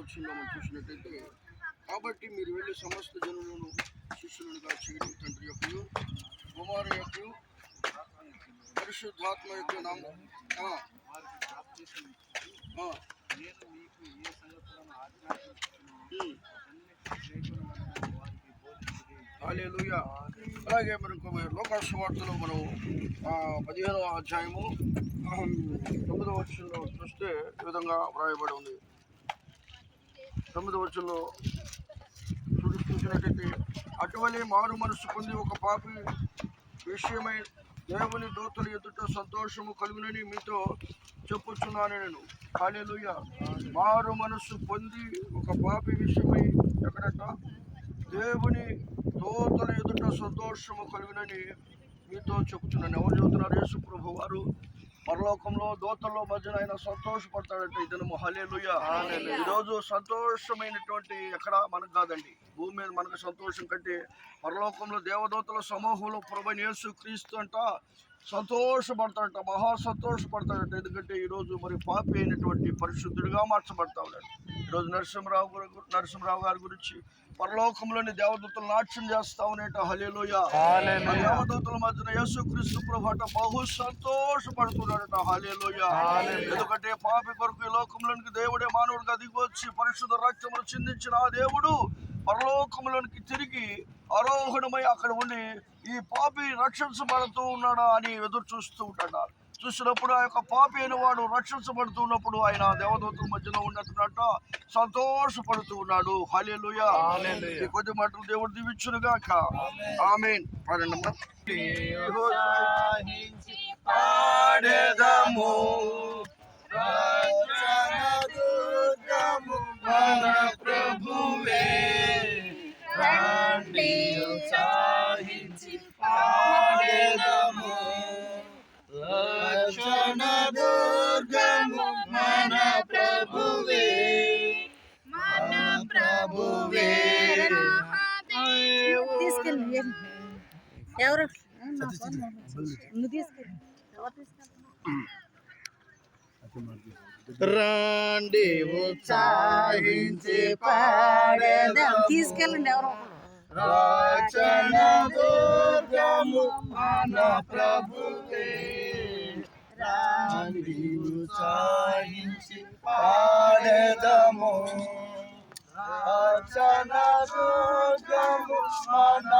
వచ్చిందో మనం చూసినట్టయితే, కాబట్టి మీరు వెళ్ళి సమస్త జనులను శిష్యులుగా చేయడం తండ్రి యొక్క కుమారు యొక్క పరిశుద్ధాత్మ యొక్క నామం. హల్లెలూయా. అలాగే మనకు లోకాసు వార్తలో మనం 15వ అధ్యాయము 9వ వచనంలో చూస్తే ఈ విధంగా వ్రాయబడి ఉంది. 9వ వచనంలో చూసినట్టయితే, అటువలే మారు మనసు పొంది ఒక పాపి విషయమై దేవుని దూతల ఎదుట సంతోషము కలుగునని మీతో చెప్పుచున్నాను నేను. హల్లెలూయా. మారు మనసు పొంది ఒక పాపి విషయమై ఎక్కడట దేవుని దూతల ఎదుట సంతోషము కలుగునని మీతో చెబుతున్నాను. ఎవరు చెబుతున్నారు? యేసు ప్రభు వారు పరలోకంలో దూతల్లో మధ్యన ఆయన సంతోషపడతాడంటే ఇదనము. హల్లెలూయా. ఈరోజు సంతోషమైనటువంటి ఎక్కడ మనకు కాదండి, భూమి మీద మనకు సంతోషం కంటే పరలోకంలో దేవదూతల సమూహంలో ప్రభువైన యేసు క్రీస్తు అంట సంతోషపడతాడంట, మహా సంతోషపడతాడంట. ఎందుకంటే ఈరోజు మరి పాపి అయినటువంటి పరిశుద్ధుడిగా మార్చబడతా ఉన్నాడు. ఈరోజు నరసింహరావు గారి గురించి పరలోకంలోని దేవదూతలు నాట్యం చేస్తా ఉన్నట. హల్లెలూయా. దేవదూతల మధ్యన యేసుక్రీస్తు ప్రభు అట బహు సంతోషపడుతున్నాడట. హల్లెలూయా. ఎందుకంటే పాపి కొరకు ఈ లోకంలోనికి దేవుడే మానవుడిగా దిగివచ్చి పరిశుద్ధ రక్తమును చిందించిన ఆ దేవుడు పరలోకంలోనికి తిరిగి ఆరోహణమై అక్కడ ఉండి ఈ పాపి రక్షించబడుతూ ఉన్నాడా అని ఎదురు చూస్తూ ఉంటాడు. చూసినప్పుడు ఆ యొక్క పాపి అయిన వాడు రక్షించబడుతూ ఉన్నప్పుడు ఆయన దేవదూతల మధ్యలో ఉన్నట్టున్నట్ట సంతోషపడుతూ ఉన్నాడు. హల్లెలూయా. ఈ కొద్ది మాటలు దేవుడు దీవించును గాక. ఆమేన్. పాడండమ్మా. పాడెదము మన ప్రభువే, రండి ఉత్సాహించి పాడెదము. రక్షణ దుర్గము మన ప్రభువే, మన ప్రభువే. తీసుకెళ్ళి ఎవరు తీసుకెళ్ళి రండి ఉత్సాహించి పాడెదం. తీసుకెళ్ళండి ఎవరో. రక్షణ దుర్గము మన ప్రభువే, రండి ఉత్సాహించి పాడెదము. రక్షణ దుర్గము మన